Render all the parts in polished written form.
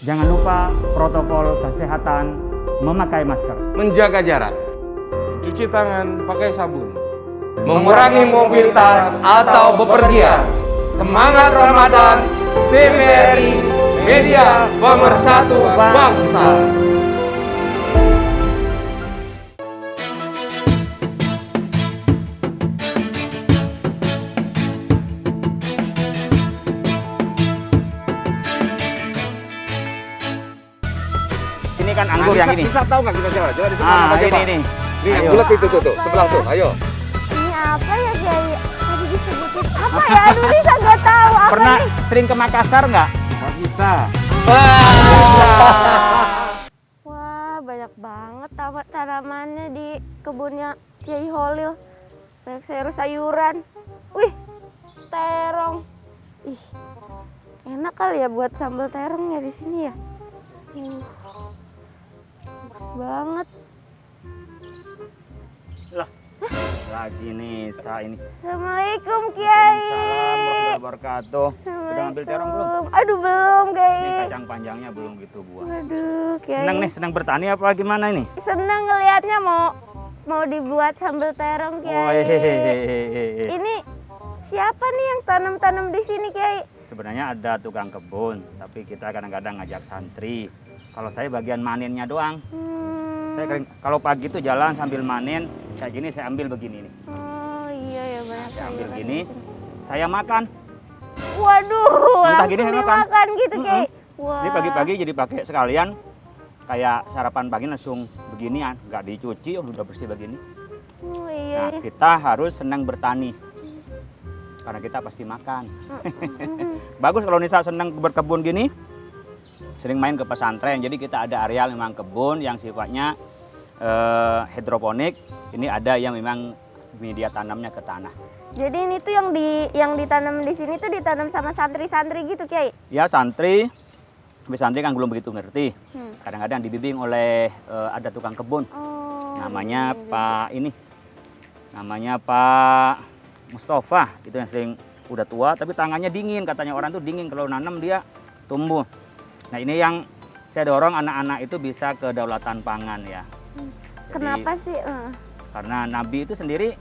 Jangan lupa protokol kesehatan, memakai masker, menjaga jarak, cuci tangan pakai sabun, mengurangi mobilitas atau bepergian. Semangat Ramadan, TVRI, media pemersatu bangsa. Ini kan anggur yang ini. Bisa tahu nggak kita coba? Coba di sebelah apa aja, Pak? ini. Ini yang Ayo. bulat itu tuh, sebelah tuh. Ayo. Ini apa ya Kiai? Tadi disebutin apa ya? Aduh Lisa nggak tahu apa Pernah nih. sering ke Makassar nggak? Nggak bisa. Wah banyak banget tanamannya di kebunnya Kiai Holil. Banyak sayur-sayuran. Wih, terong. Ih, enak kali ya buat sambal terongnya di sini ya. Bagus banget. Lah, lagi nih ini. Assalamualaikum Waalaikumsalam Kiai. warahmatullahi wabarakatuh. Udah ngambil terong belum? Aduh belum Ini Kiai. kacang panjangnya belum gitu buah. Waduh Kiai. Seneng nih, senang bertani apa gimana ini? Senang ngelihatnya mau dibuat sambal terong Oh, Kiai. hehehe. Ini siapa nih yang tanam-tanam di sini Kiai? Sebenarnya ada tukang kebun, tapi kita kadang-kadang ngajak santri. Kalau saya bagian manennya doang. Saya kalau pagi itu jalan sambil manen, kayak gini saya ambil begini nih. Oh iya ya banyak Saya ambil sayuran gini, di sini. saya makan. Waduh, Mentah langsung gini saya makan. dimakan gitu Kiai. Wah. Ini pagi-pagi jadi pakai sekalian, kayak sarapan pagi langsung beginian, nggak dicuci, udah bersih begini. Oh iya. Nah, kita harus senang bertani, karena kita pasti makan. Bagus kalau Nisa senang berkebun gini, sering main ke pesantren. Jadi kita ada areal memang kebun yang sifatnya hidroponik. Ini ada yang memang media tanamnya ke tanah. Jadi ini tuh yang ditanam di sini tuh ditanam sama santri-santri gitu Kiai. Ya santri, tapi santri kan belum begitu ngerti. Kadang-kadang dibimbing oleh ada tukang kebun. Oh. Namanya iya, Pak ini, namanya Pak Mustafa. Itu yang sering udah tua, tapi tangannya dingin. Katanya orang tuh dingin kalau nanam dia tumbuh. Nah ini yang saya dorong anak-anak itu bisa kedaulatan pangan ya. Kenapa sih? Karena Nabi itu sendiri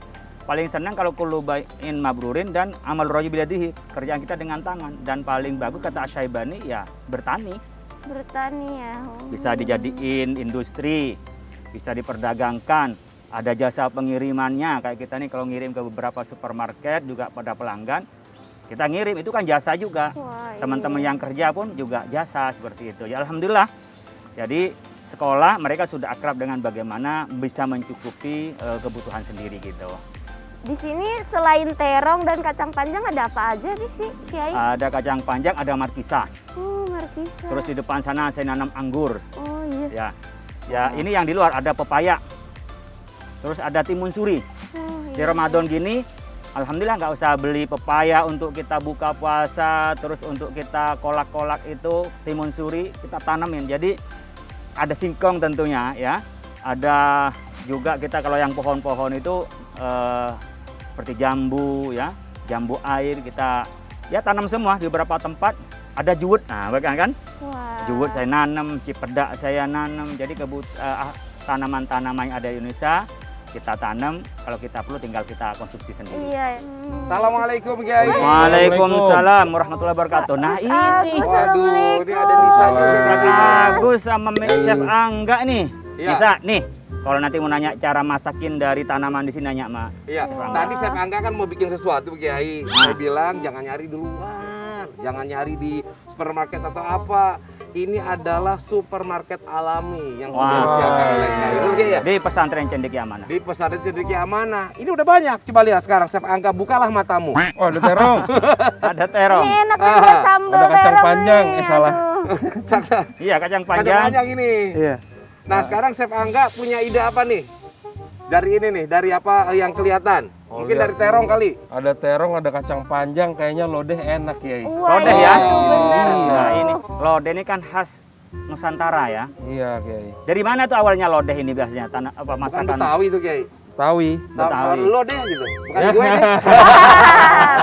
paling senang kalau kulubain mabrurin dan amal roji biladihi, kerjaan kita dengan tangan. Dan paling bagus kata Asyaibani ya bertani. Bertani ya. Oh. Bisa dijadiin industri, bisa diperdagangkan, ada jasa pengirimannya. Kayak kita nih kalau ngirim ke beberapa supermarket juga pada pelanggan, kita ngirim itu kan jasa juga. Wah, Teman-teman iya. yang kerja pun juga jasa seperti itu. Ya alhamdulillah. Jadi sekolah mereka sudah akrab dengan bagaimana bisa mencukupi kebutuhan sendiri gitu. Di sini selain terong dan kacang panjang ada apa aja nih sih Kiai? Ada kacang panjang, ada markisa. Oh, markisa. Terus di depan sana saya nanam anggur. Oh iya. Ya ini yang di luar ada pepaya. Terus ada timun suri. Oh, Di iya. Ramadan gini, alhamdulillah nggak usah beli pepaya untuk kita buka puasa, terus untuk kita kolak-kolak itu timun suri kita tanamin. Jadi ada singkong tentunya ya. Ada juga kita kalau yang pohon-pohon itu seperti jambu ya, jambu air kita ya tanam semua di beberapa tempat. Ada juwet, nah kan? Wah. Juwet saya nanam, cipedak saya nanam. Jadi tanaman-tanaman yang ada di Indonesia kita tanam, kalau kita perlu tinggal kita konsumsi sendiri. Iya. Assalamualaikum Kiai. Waalaikumsalam warahmatullahi wabarakatuh. Nah Mas ini Agus, Waduh, ini ada Assalamualaikum. Nisa juga di Ustaz sini. Agus sama Chef Angga nih. Iya. Bisa nih. Kalau nanti mau nanya cara masakin dari tanaman di sini nanya Ma. Iya, Wah. tadi Chef Angga kan mau bikin sesuatu Kiai. Saya bilang jangan nyari duluan, jangan nyari di supermarket atau apa. Ini adalah supermarket alami yang sudah Wah. disiapkan oleh Kiai. Betul Kiai ya? Di pesantren Cendekia mana? Di pesantren Cendekia mana? Ini udah banyak. Coba lihat sekarang Chef Angga, bukalah matamu. Oh, ada terong. Ada terong. Ini enak banget sambal ada kacang terong panjang. nih, Salah. aduh. Iya kacang Ada panjang. banyak ini. Iya. Nah sekarang Chef Angga punya ide apa nih? Dari ini nih, dari apa yang kelihatan? Oh, Mungkin lihat dari terong dulu. kali. Ada terong, ada kacang panjang. Kayaknya lodeh enak ya. Wah, Lodeh iya, ya. bener Nah tuh. ini lodeh ini kan khas Nusantara ya. Iya, Kiai. Dari mana tuh awalnya lodeh ini biasanya? Apa Bukan masakan? Betawi itu Kiai. Tawi. Betawi. Lo deh gitu. Bukan gue deh.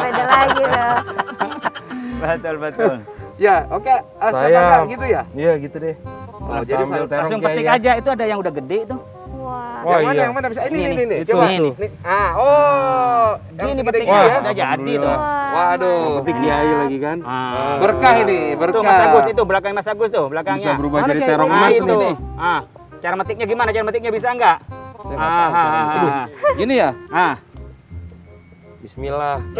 Beda lagi loh. Betul betul. Ya, oke. Saya Sama gitu ya? Iya gitu deh. Oh, jadi ambil terong Langsung Kiai petik ya. aja, itu ada yang udah gede tuh. Wah. Wah, yang mana? iya. Yang mana bisa? Ini Ini, nih. itu, Coba. itu. Nih. Ah, oh. Yang Ini segede petik gini Wah, ya. udah jadi tuh. alhamdulillah. Waduh. Petik Kiai lagi kan. Ah. Berkah ini, Tuh berkah. Mas Agus itu, belakang Mas Agus tuh, belakangnya. Bisa berubah Mana jadi Kiai? terong Oh, emas itu. nih. Tuh. Ah, cara metiknya gimana? Cara metiknya bisa nggak? Saya nggak tahu caranya. Aduh, gini ya? Ah. Bismillah. Itu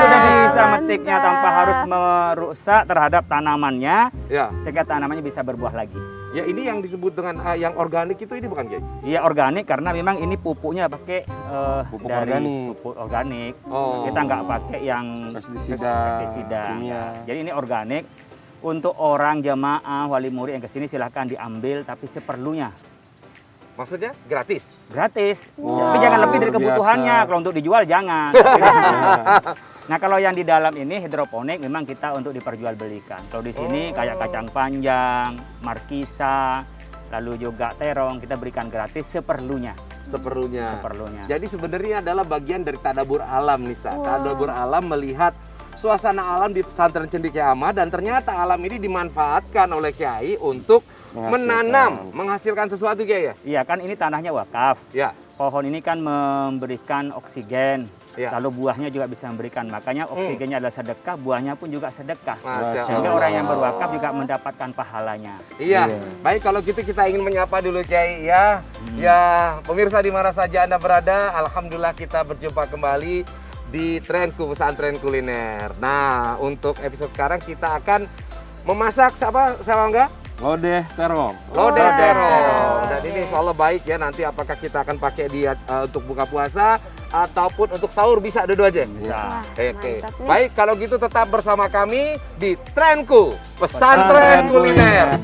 udah bisa Mantap. metiknya tanpa harus merusak terhadap tanamannya, Ya. sehingga tanamannya bisa berbuah lagi. Ya ini yang disebut dengan yang organik itu ini bukan Kiai? Iya organik karena memang ini pupuknya pakai Pupuk dari organik. pupuk organik. Oh. Kita nggak pakai yang pestisida. kimia. Jadi ini organik. Untuk orang jamaah wali murid yang kesini silahkan diambil tapi seperlunya. Maksudnya gratis? Gratis. Wow. Tapi jangan lebih dari Luar kebutuhannya. biasa. Kalau untuk dijual jangan. Nah kalau yang di dalam ini hidroponik memang kita untuk diperjualbelikan. Kalau di sini kayak kacang panjang, markisa, lalu juga terong kita berikan gratis seperlunya. Seperlunya. Seperlunya. Jadi sebenarnya adalah bagian dari tadabur alam Nisa. Wow. Tadabur alam melihat suasana alam di pesantren Cendekia Ahmad dan ternyata alam ini dimanfaatkan oleh Kiai untuk menanam, menghasilkan sesuatu Kiai ya? Iya kan ini tanahnya wakaf. Ya. Pohon ini kan memberikan oksigen. Ya. Lalu buahnya juga bisa memberikan. Makanya oksigennya adalah sedekah, buahnya pun juga sedekah. Masya Sehingga Allah. orang yang berwakaf juga mendapatkan pahalanya. Iya. Iya. Baik kalau gitu kita ingin menyapa dulu Kiai ya. Ya, pemirsa di mana saja Anda berada, alhamdulillah kita berjumpa kembali di Trenku Pesantren Kuliner. Nah, untuk episode sekarang kita akan memasak apa Bangga? Lodeh terong. Lodeh Wah. terong. Dan ini insya Allah baik ya, nanti apakah kita akan pakai dia untuk buka puasa ataupun untuk sahur bisa dua-dua aja. Bisa. Wah, Oke. mantap nih. Baik kalau gitu tetap bersama kami di Trenku Pesantren Kuliner.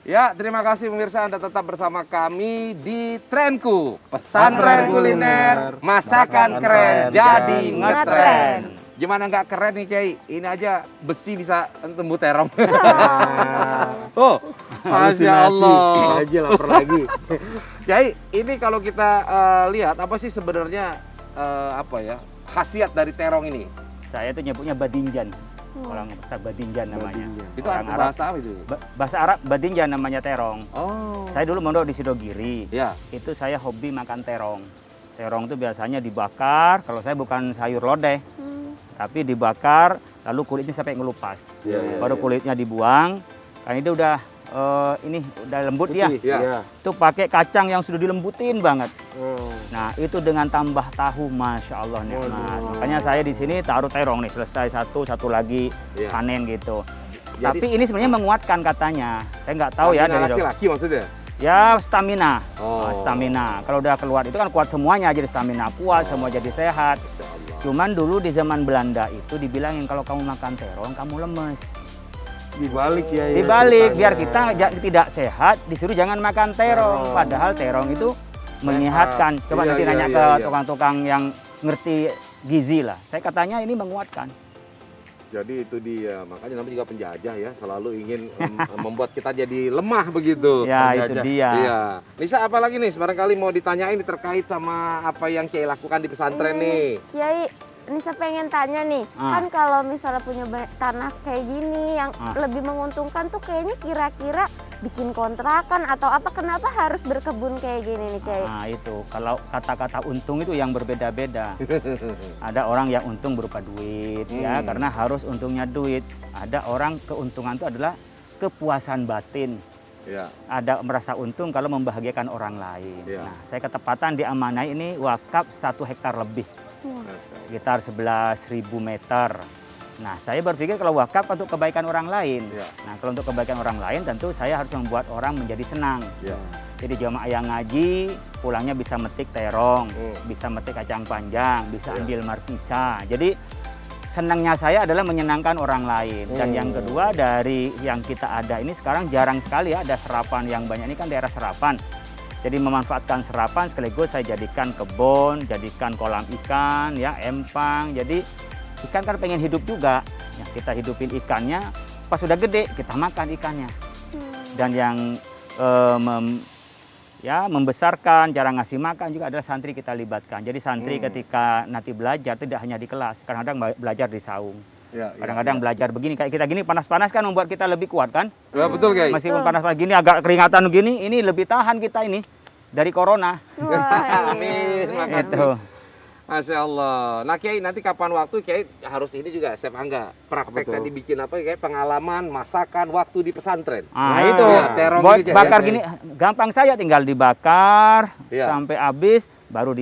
Ya, terima kasih pemirsa Anda tetap bersama kami di Trenku Pesantren Kuliner, masakan keren jadi ngetren. Gimana nggak keren nih Kiai? Ini aja besi bisa tembus terong. Oh, Masya Allah. Aja lapar lagi. Kiai, ini kalau kita lihat apa sih sebenarnya apa ya khasiat dari terong ini? Saya itu nyebutnya badinjan. Orang besar badinjan namanya. Itu Orang arti Arab. bahasa apa itu? Bahasa Arab badinjan namanya terong. Oh. Saya dulu mondok di Sidogiri. Ya. Itu saya hobi makan terong. Terong itu biasanya dibakar. Kalau saya bukan sayur lodeh, tapi dibakar lalu kulitnya sampai ngelupas. Iya, Baru kulitnya dibuang. Kan itu udah ini udah lembut dia. Iya. Itu pakai kacang yang sudah dilembutin banget. Oh. Nah itu dengan tambah tahu, masya Allah nikmat. Makanya saya di sini taruh terong nih, selesai satu lagi Iya. panen gitu. Jadi- Tapi ini sebenarnya menguatkan katanya. Saya nggak tahu ya dari dokter. laki-laki maksudnya. Ya stamina. Oh. Stamina. Kalau udah keluar itu kan kuat semuanya, jadi stamina kuat, semua jadi sehat. Cuman dulu di zaman Belanda itu dibilangin kalau kamu makan terong kamu lemes. Dibalik ya. Dibalik biar kita tidak sehat disuruh jangan makan terong. Padahal terong itu menyehatkan. Coba Iya, nanti iya, nanya iya, ke iya. tukang-tukang yang ngerti gizi lah. Saya katanya ini menguatkan. Jadi itu dia, makanya namanya juga penjajah ya, selalu ingin membuat kita jadi lemah begitu. Ya itu penjajah. dia. Iya. Nisa apa lagi nih? Barangkali mau ditanyain nih terkait sama apa yang Kiai lakukan di pesantren nih. Kiai, Nisa pengen tanya nih, kan kalau misalnya punya tanah kayak gini yang lebih menguntungkan tuh kayaknya kira-kira bikin kontrakan atau apa? Kenapa harus berkebun kayak gini nih Kiai? Nah itu kalau kata-kata untung itu yang berbeda-beda. Ada orang yang untung berupa duit ya karena harus untungnya duit. Ada orang keuntungan itu adalah kepuasan batin. Ya. Ada merasa untung kalau membahagiakan orang lain. Ya. Nah, saya ketepatan di amanah ini wakaf 1 hektar lebih, sekitar 11.000 meter. Nah, saya berpikir kalau wakaf untuk kebaikan orang lain. Ya. Nah, kalau untuk kebaikan orang lain tentu saya harus membuat orang menjadi senang. Ya. Jadi jamaah yang ngaji pulangnya bisa metik terong, bisa metik kacang panjang, bisa ambil markisa. Jadi senangnya saya adalah menyenangkan orang lain. Dan yang kedua dari yang kita ada ini sekarang jarang sekali ya ada serapan yang banyak. Ini kan daerah serapan. Jadi memanfaatkan serapan sekaligus saya jadikan kebun, jadikan kolam ikan, ya empang. Jadi ikan kan pengen hidup juga. Ya, kita hidupin ikannya, pas sudah gede kita makan ikannya. Dan yang membesarkan, cara ngasih makan juga adalah santri kita libatkan. Jadi santri ketika nanti belajar tidak hanya di kelas, kadang-kadang belajar di saung. Kadang-kadang belajar begini, kayak kita gini panas-panas kan membuat kita lebih kuat kan? Ya, betul Kiai. Meskipun panas-panas gini agak keringatan begini, ini lebih tahan kita ini dari corona. Wah, Amin, makasih. Itu. Masya Allah. Nah Kiai, nanti kapan waktu Kiai harus ini juga, Chef Angga, praktek Betul. tadi bikin apa Kiai, pengalaman masakan waktu di pesantren. Nah, itu ya, terong buat ini, Kiai, bakar ya, gini gampang saja, tinggal dibakar Iya. sampai habis baru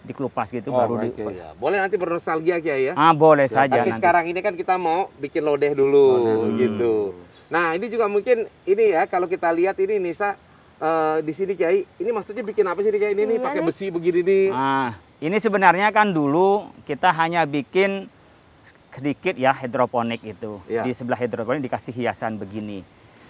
dikelupas gitu, Oh, baru baik, di. Kiai. Ya, boleh nanti bernostalgia Kiai ya. Boleh saja Tapi nanti. sekarang ini kan kita mau bikin lodeh dulu gitu. Nah, ini juga mungkin ini ya, kalau kita lihat ini Nisa di sini Kiai, ini maksudnya bikin apa sih nih, Kiai? Ini Iya pakai nih. besi begini nih. Ini sebenarnya kan dulu kita hanya bikin sedikit ya hidroponik itu. Iya. Di sebelah hidroponik dikasih hiasan begini.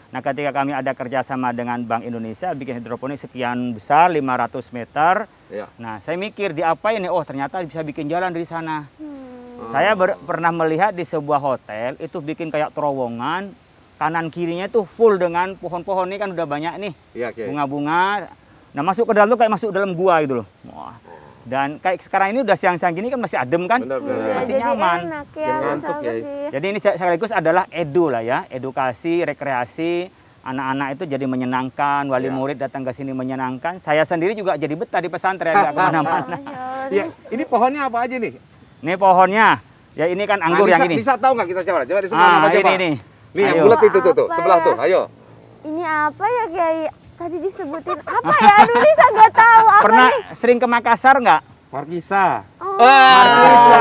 Nah, ketika kami ada kerjasama dengan Bank Indonesia bikin hidroponik sekian besar 500 meter. Iya. Nah, saya mikir diapain nih? Oh, ternyata bisa bikin jalan dari sana. Saya pernah melihat di sebuah hotel itu bikin kayak terowongan, kanan kirinya itu full dengan pohon-pohon. Ini kan udah banyak nih, Iya, Kiai. bunga-bunga. Nah, masuk ke dalam tuh kayak masuk dalam gua gitu loh. Wah. Dan kayak sekarang ini udah siang-siang gini kan masih adem kan? Benar, benar. Iya, Masih jadi nyaman. enak ya, Jangan ngantuk, masak Kiai. sih. Jadi ini sekaligus adalah edu lah ya, edukasi, rekreasi. Anak-anak itu jadi menyenangkan, wali Ya. murid datang ke sini menyenangkan. Saya sendiri juga jadi betah di pesantren, nggak kemana-mana. Masya Allah, Ya, nih. ini pohonnya apa aja nih? Ini pohonnya, ya ini kan anggur Nah, yang ini. Nisa tahu nggak kita coba? Coba disebut apa aja, ini Pak? nih. Nih yang Ayo. bulat itu tuh, Apa sebelah ya? tuh. Ayo. Ini apa ya Kiai? Tadi disebutin apa ya? Aduh, Nisa nggak tahu apa Pernah nih. sering ke Makassar nggak? Markisa. Oh, Markisa.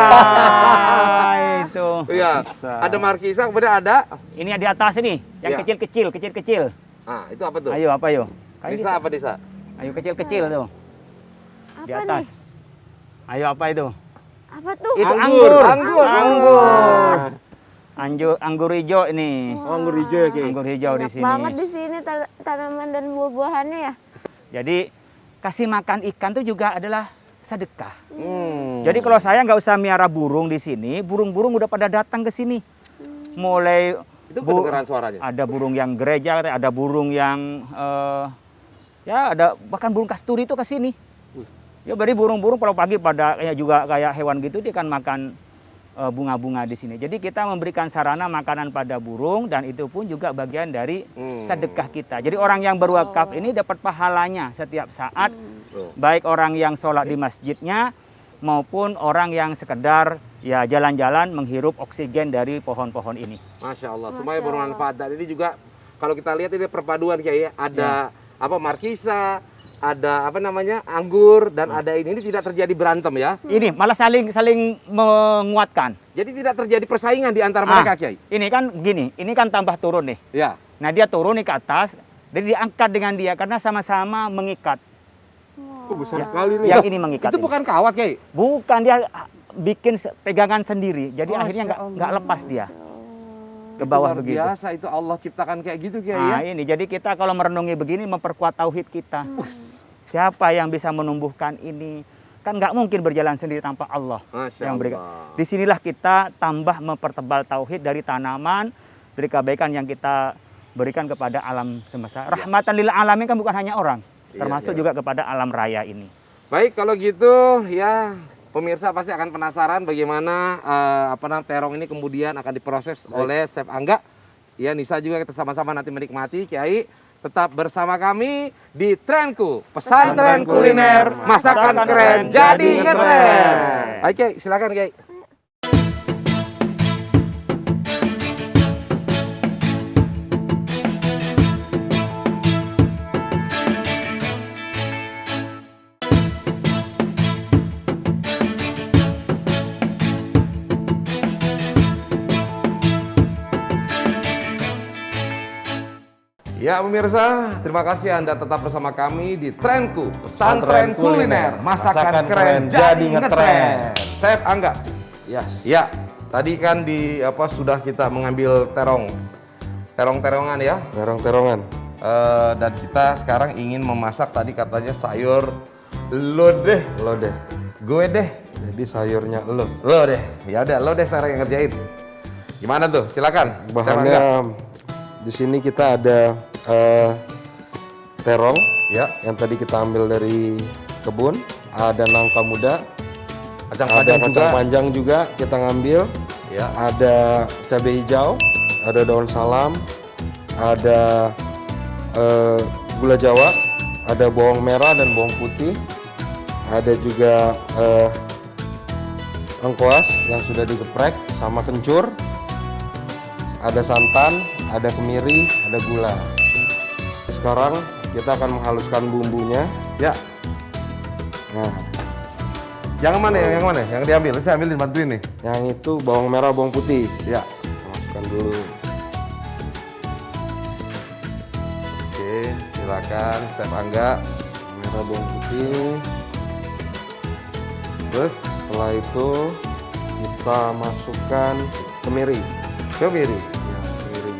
Itu. Iya. Markisa. Ada markisa, kemudian ada. Ini di atas ini, yang Ya. kecil-kecil, kecil-kecil. Ah, itu apa tuh? Ayo apa yo? Kayak Nisa apa Nisa? Ayo kecil-kecil tuh, di apa atas. nih? Ayo apa itu? Apa tuh? Itu Anggur. anggur. Anggur. Anggur hijau ini. Oh, anggur hijau ya, Kiai. Anggur hijau di Banyak sini. banget di sini tanaman dan buah-buahannya ya. Jadi kasih makan ikan itu juga adalah sedekah. Hmm. Jadi kalau saya nggak usah miara burung di sini, burung-burung udah pada datang ke sini. Mulai Itu kedengeran suaranya. ada burung yang gereja, ada burung yang ya ada bahkan burung kasturi itu ke sini. Ya beri burung-burung kalau pagi pada kayak juga kayak hewan gitu dia kan makan bunga-bunga di sini. Jadi kita memberikan sarana makanan pada burung dan itu pun juga bagian dari sedekah kita. Jadi orang yang berwakaf ini dapat pahalanya setiap saat, Tuh. baik orang yang sholat di masjidnya maupun orang yang sekedar ya jalan-jalan menghirup oksigen dari pohon-pohon ini. Masya Allah, Masya semuanya Allah. bermanfaat. Dan ini juga kalau kita lihat ini perpaduan Kiai ya. Ada apa markisa, ada apa namanya anggur dan ada ini tidak terjadi berantem ya. Ini malah saling menguatkan. Jadi tidak terjadi persaingan di antara mereka Kiai. Ini kan gini, ini kan tambah turun nih. Ya. Nah dia turun nih ke atas, jadi diangkat dengan dia karena sama-sama mengikat. Oh, besar sekali nih. Yang ini mengikat. Itu ini. bukan kawat Kiai. Bukan, dia bikin pegangan sendiri. Jadi akhirnya Masya Allah. nggak lepas dia ke Itu bawah luar begitu. biasa itu Allah ciptakan kayak gitu Kiai ya. Nah ini jadi kita kalau merenungi begini memperkuat tauhid kita. Siapa yang bisa menumbuhkan ini? Kan nggak mungkin berjalan sendiri tanpa Allah Masya yang berikan. Allah. Disinilah kita tambah mempertebal tauhid dari tanaman, dari kebaikan yang kita berikan kepada alam semesta. Rahmatan lil alamin kan bukan hanya orang, Iya, termasuk iya. juga kepada alam raya ini. Baik, kalau gitu ya pemirsa pasti akan penasaran bagaimana terong ini kemudian akan diproses oleh Chef Angga. Ya, Nisa juga kita sama-sama nanti menikmati. Kiai, tetap bersama kami di Trenku, pesantren kuliner, masakan keren, jadi ngetren. Ayo Kiai, silakan Kiai. Ya pemirsa, terima kasih Anda tetap bersama kami di Trenku, pesantren kuliner, masakan keren, jadi ngetren. Chef Angga. Yes. Ya, tadi kan sudah kita mengambil terong-terongan ya. Terong-terongan. Dan kita sekarang ingin memasak tadi katanya sayur lodeh. Lodeh. Gue deh. Jadi sayurnya lo. Lo deh. Ya udah, lo deh sekarang yang ngerjain. Gimana tuh? Silakan. Chef Angga. Bahannya di sini kita ada terong Ya, yang tadi kita ambil dari kebun, ada nangka muda, kacang ada panjang kacang juga. panjang juga kita ngambil, Ya. ada cabai hijau, ada daun salam, ada gula jawa, ada bawang merah dan bawang putih, ada juga lengkuas yang sudah digeprek sama kencur, ada santan, ada kemiri, ada gula. Sekarang kita akan menghaluskan bumbunya. Ya. Nah, Yang mana ya? Yang mana? Yang diambil? Saya ambil dibantuin nih. yang itu bawang merah, bawang putih. Ya. Kita masukkan dulu. Oke, silakan Chef Angga. Bawang merah, bawang putih. Terus Setelah itu kita masukkan kemiri. kemiri. Ya, kemiri.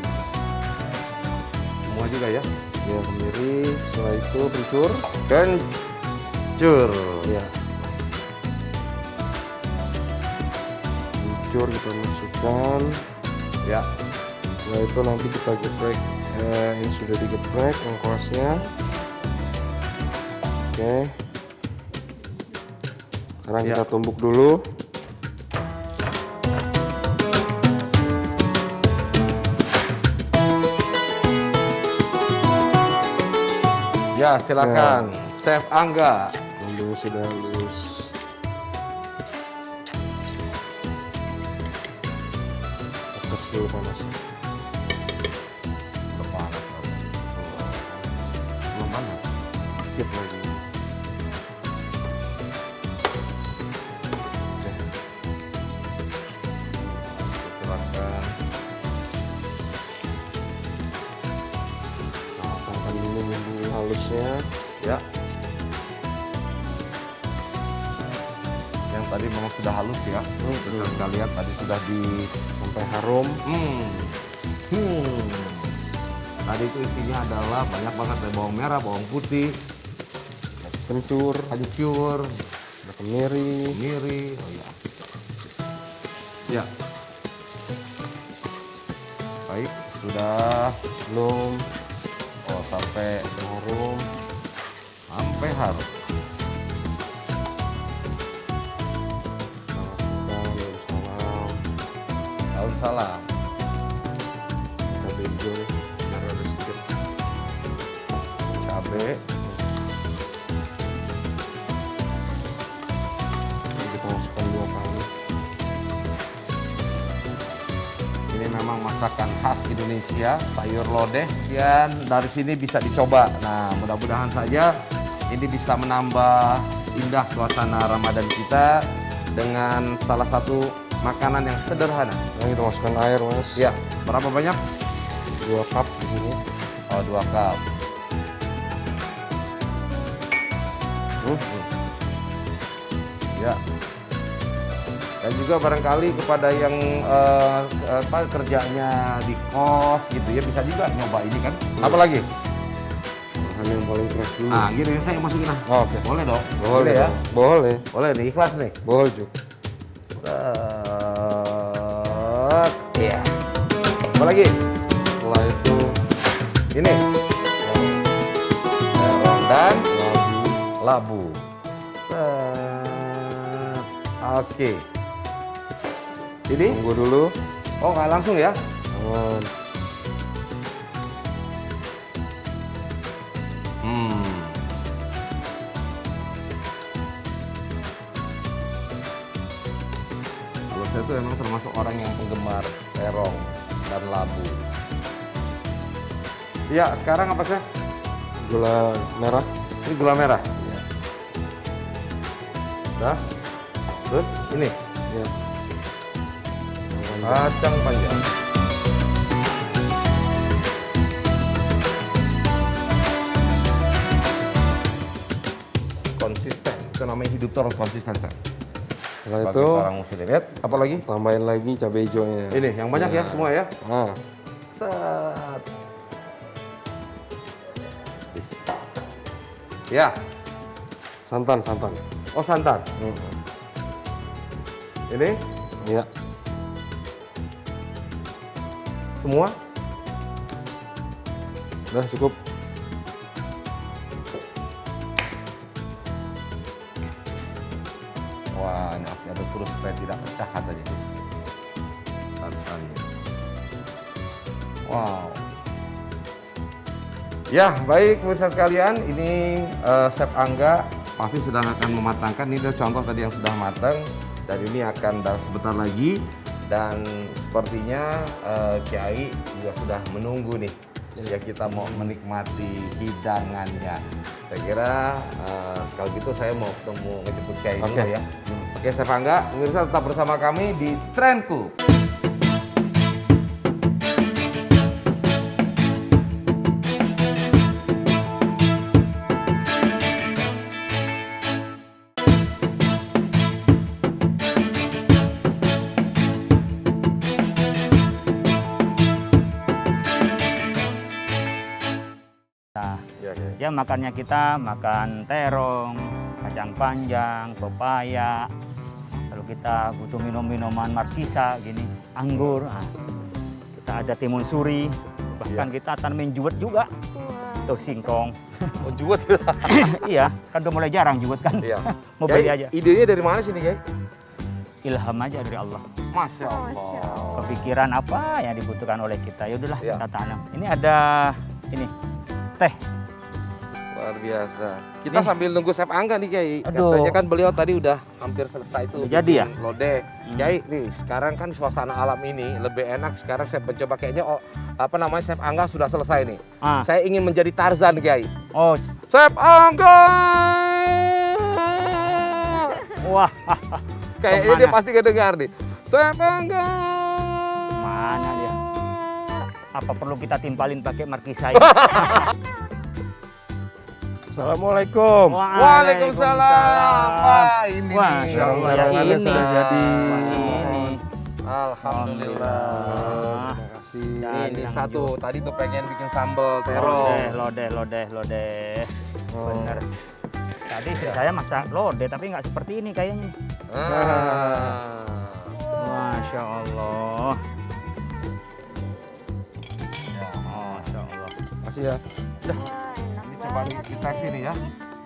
Semua juga ya. Ya, kemiri. Setelah itu kencur. Kencur. Ya. Kencur kita masukkan. Ya. Setelah itu nanti kita geprek. Ini sudah digeprek lengkuasnya. Oke. Sekarang Ya. kita tumbuk dulu. Ya, silakan Chef Angga. Bumbu sudah halus. Atas dulu panasnya. Belum mana? Dikit lagi. Silakan. Tambahkan dulu bumbu halusnya. Ya. Yang tadi memang sudah halus ya. Kita lihat tadi sudah di Sampai harum. Tadi itu isinya adalah banyak banget ada bawang merah, bawang putih, Kencur. hancur, Ada kemiri. miri. Oh ya. Ya. Baik, sudah Belum. oh sampai Harum. harum. Masukkan daun salam. Daun salam. Cabai hijau. Biar ada sedikit. Cabai. Kita masukkan 2 kali. Ini memang masakan khas Indonesia, sayur lodeh. Dan dari sini bisa dicoba. Nah, mudah-mudahan saja ini bisa menambah indah suasana Ramadan kita dengan salah satu makanan yang sederhana. Sekarang kita masukkan air, Mas. Ya, berapa banyak? 2 cup di sini. Oh, 2 cup. Ya. Dan juga barangkali kepada yang kerjanya di kos gitu ya, bisa juga nyoba ini kan. Apa lagi? Bahan yang paling keras dulu. Ah, gini saya masukin lah. Oh, oke. Boleh dong? Boleh ya? Boleh. Boleh nih, ikhlas nih. Boleh, Juk. Set. Iya. Apa lagi? Setelah itu Ini. Terong dan labu. labu. Set. Oke. Ini? Tunggu dulu. Oh, nggak langsung ya? Oh, Kalau saya tuh emang termasuk orang yang penggemar terong dan labu. Iya, sekarang apa sih? gula merah. Ini gula merah. Ya. Udah. Terus ini Ya. kacang panjang. Konsisten. Itu namanya hidup terus konsisten. San. Setelah Bagi itu orang muslim. Lihat, apa lagi? tambahin lagi cabai hijaunya. Ini yang banyak ya semua ya. Nah, Set. Ya, Santan, santan. oh santan. Ini Iya. semua. Udah cukup. Wah, ini aduk terus supaya tidak pecah katanya. Santannya. Wow. Ya, baik pemirsa sekalian, ini Chef Angga pasti sedang akan mematangkan. Ini adalah contoh tadi yang sudah matang dan ini akan sebentar lagi. Dan sepertinya Kiai juga sudah menunggu nih. Ya kita mau menikmati hidangannya. Saya kira kalau gitu saya mau ketemu ngejemput Kiai dulu Oke. ya. Oke, Chef Angga, pemirsa tetap bersama kami di Trenku. Ya makannya kita makan terong, kacang panjang, pepaya. Kalau kita butuh minuman markisa gini, anggur. Nah, kita ada timun suri. Bahkan kita tanamin juwet juga. Wah. Tuh singkong. Oh, juwet. Iya, kan udah mulai jarang juwet kan. Iya. Mau beli aja. Idenya dari mana sih nih, Kiai? Ilham aja dari Allah. Masya Masya Allah. Kepikiran apa yang dibutuhkan oleh kita. Ya udahlah Iya. kita tanam. Ini ada ini teh. Luar biasa. Kita Nih. sambil nunggu Chef Angga nih, Kiai. Aduh. Katanya kan beliau tadi udah hampir selesai tuh. Udah jadi ya? bikin lodeh. Kiai, nih sekarang kan suasana alam ini lebih enak. Sekarang saya mencoba kayaknya Chef Angga sudah selesai nih. Ah. Saya ingin menjadi Tarzan, Kiai. Oh, Chef Angga! wah, Kayaknya Kemana? dia pasti kedengar nih. Chef Angga! mana dia? Apa perlu kita timpalin pakai markisa ini? Assalamualaikum. Waalaikumsalam. Wah, ini Wah, nih. Masya Allah, yang Terong-terongannya ini. sudah jadi. Wah, ini. Alhamdulillah. Terima kasih. Dan Ini yang satu, tadi tuh pengen bikin sambal terong. Lodeh. Oh. Bener. Tadi istri saya masak lodeh, tapi nggak seperti ini kayaknya. Ah. Masya Allah. Ya, Masya Allah. Makasih ya. Wah, enak ini coba banget. kita sini ya.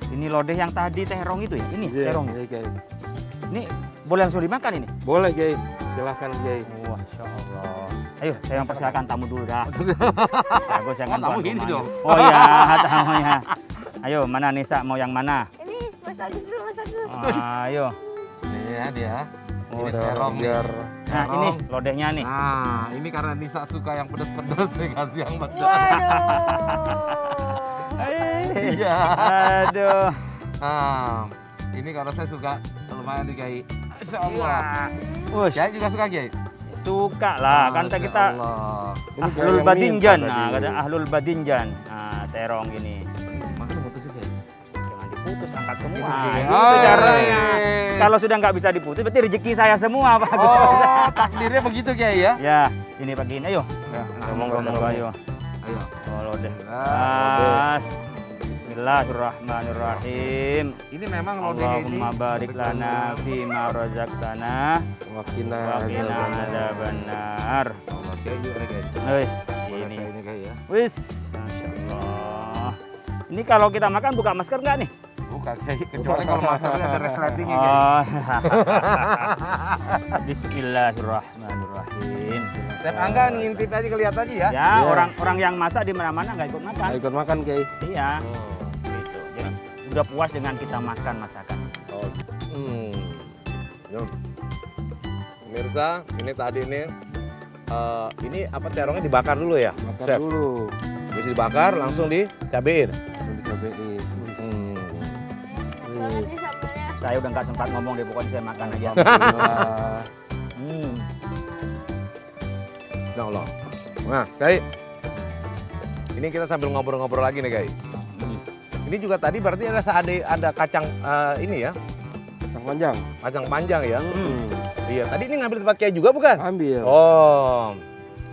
Ini lodeh yang tadi terong itu ya? Ini Iya, terong. iya, Kiai. Ini boleh langsung dimakan ini? Boleh, Kiai. Silahkan, Kiai. Masya Allah. Ayo, saya mempersilakan tamu dulu dah. Saya jangan tamu tuan gini rumah. dong. Oh iya, tamunya. Ayo, mana Nisa mau yang mana? Ini Mas Agus dulu, Mas Agus. Ayo. Ini ya dia. Oh, Ini Udah, terong nih. biar Nah, ini lodehnya nih. Nah, ini karena Nisa suka yang pedas-pedas, saya kasih yang pedas. Waduh. Iya. Aduh. Nah, ini karena saya suka lumayan nih, Kiai. Masya Allah. Wush, Kiai juga suka, Kiai? suka lah. Kan Masya kita Allah. ini Kiai Ahlul yang Badinjan. minta Nah, tadi. kata Ahlul Badinjan. Nah, terong ini. Makanya putusin, Kiai. Jangan diputus, angkat semua. Gitu, Gitu Kiai. caranya. Oi. Kalau sudah nggak bisa diputus, berarti rezeki saya semua, Pak. Oh, takdirnya begitu, Kiai ya? Ya, ini pagi ini. Ayo. monggo, Monggo, ayo. Ayo. Oh, lodeh. Alhamdulillah. Mas. Bismillahirrahmanirrahim. Ini memang lodeh ini. Allahumma barik lana fima razaqtana Wakina wa qina adzabannar. Allah, Kiai juga nih, Kiai. Wis, Boleh ini. saya ini, Kiai ya? Wis, masyaallah. Ini kalau kita makan buka masker nggak nih? Bukan, Kiai. Kecuali kalau masternya ada resletingnya, Kiai. Oh. Bismillahirrahmanirrahim. Chef Angga ngintip aja kelihatan aja ya. Ya, Iya. orang-orang yang masak di mana-mana nggak ikut makan. Ikut makan, Kiai. Iya. Gitu. Jadi udah puas dengan kita makan masakan. Oh. Yuk. Pemirsa, ini tadi ini apa terongnya dibakar dulu ya, Makan Chef? dulu. Habis dibakar langsung dicabein. Langsung dicobain. Banget nih sambalnya. Saya udah nggak sempat ngomong deh, pokoknya saya makan aja. Alhamdulillah. Ya Allah. Nah, Kai. Ini kita sambil ngobrol-ngobrol lagi nih, Kai. Ini juga tadi berarti ada kacang ini ya, Kacang panjang. kacang panjang ya. Hmm. Iya, tadi ini ngambil tempat Kiai juga bukan? Ambil. Oh.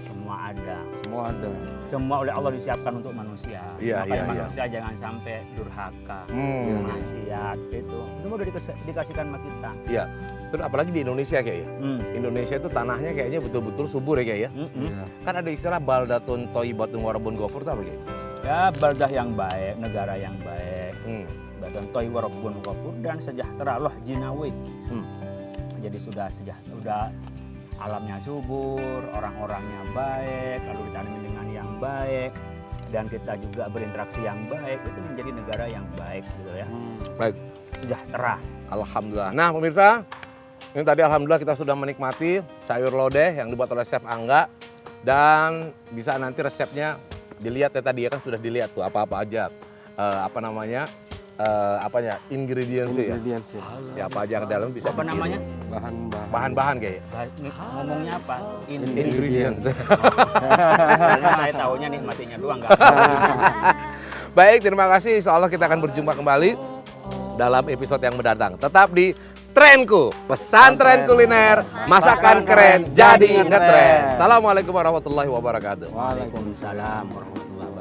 Semua ada. Semua ada. semua oleh Allah disiapkan untuk manusia. Iya, Makanya iya, iya. manusia jangan sampai durhaka, maksiat itu. Semua udah dikasihkan sama kita. Iya. Terus apalagi di Indonesia kayak ya. Indonesia itu tanahnya kayaknya betul-betul subur ya kayak ya. Iya. Kan ada istilah baldatun thayyibatun warabun ghafur itu apa kayak? Ya, baldah yang baik, negara yang baik. Badan toy warabun ghafur dan sejahtera Allah jinawi. Jadi sudah alamnya subur, orang-orangnya baik, lalu ditanamin dengan yang baik, dan kita juga berinteraksi yang baik, itu menjadi negara yang baik gitu ya. Baik. Sejahtera. Alhamdulillah. Nah pemirsa, ini tadi alhamdulillah kita sudah menikmati sayur lodeh yang dibuat oleh Chef Angga. Dan bisa nanti resepnya dilihat ya tadi ya kan sudah dilihat tuh apa-apa aja. Ingredients ya. Ya apa aja yang ke dalam bisa. Apa namanya? Bahan-bahan kayak. Ngomongnya apa? Ingredients. Karena saya tahunya nikmatinya doang nggak. Baik, terima kasih. Insya Allah kita akan berjumpa kembali dalam episode yang mendatang. Tetap di Trenku, pesantren kuliner, masakan keren, jadi ngetren. Assalamualaikum warahmatullahi wabarakatuh. Waalaikumsalam warahmatullahi wabarakatuh.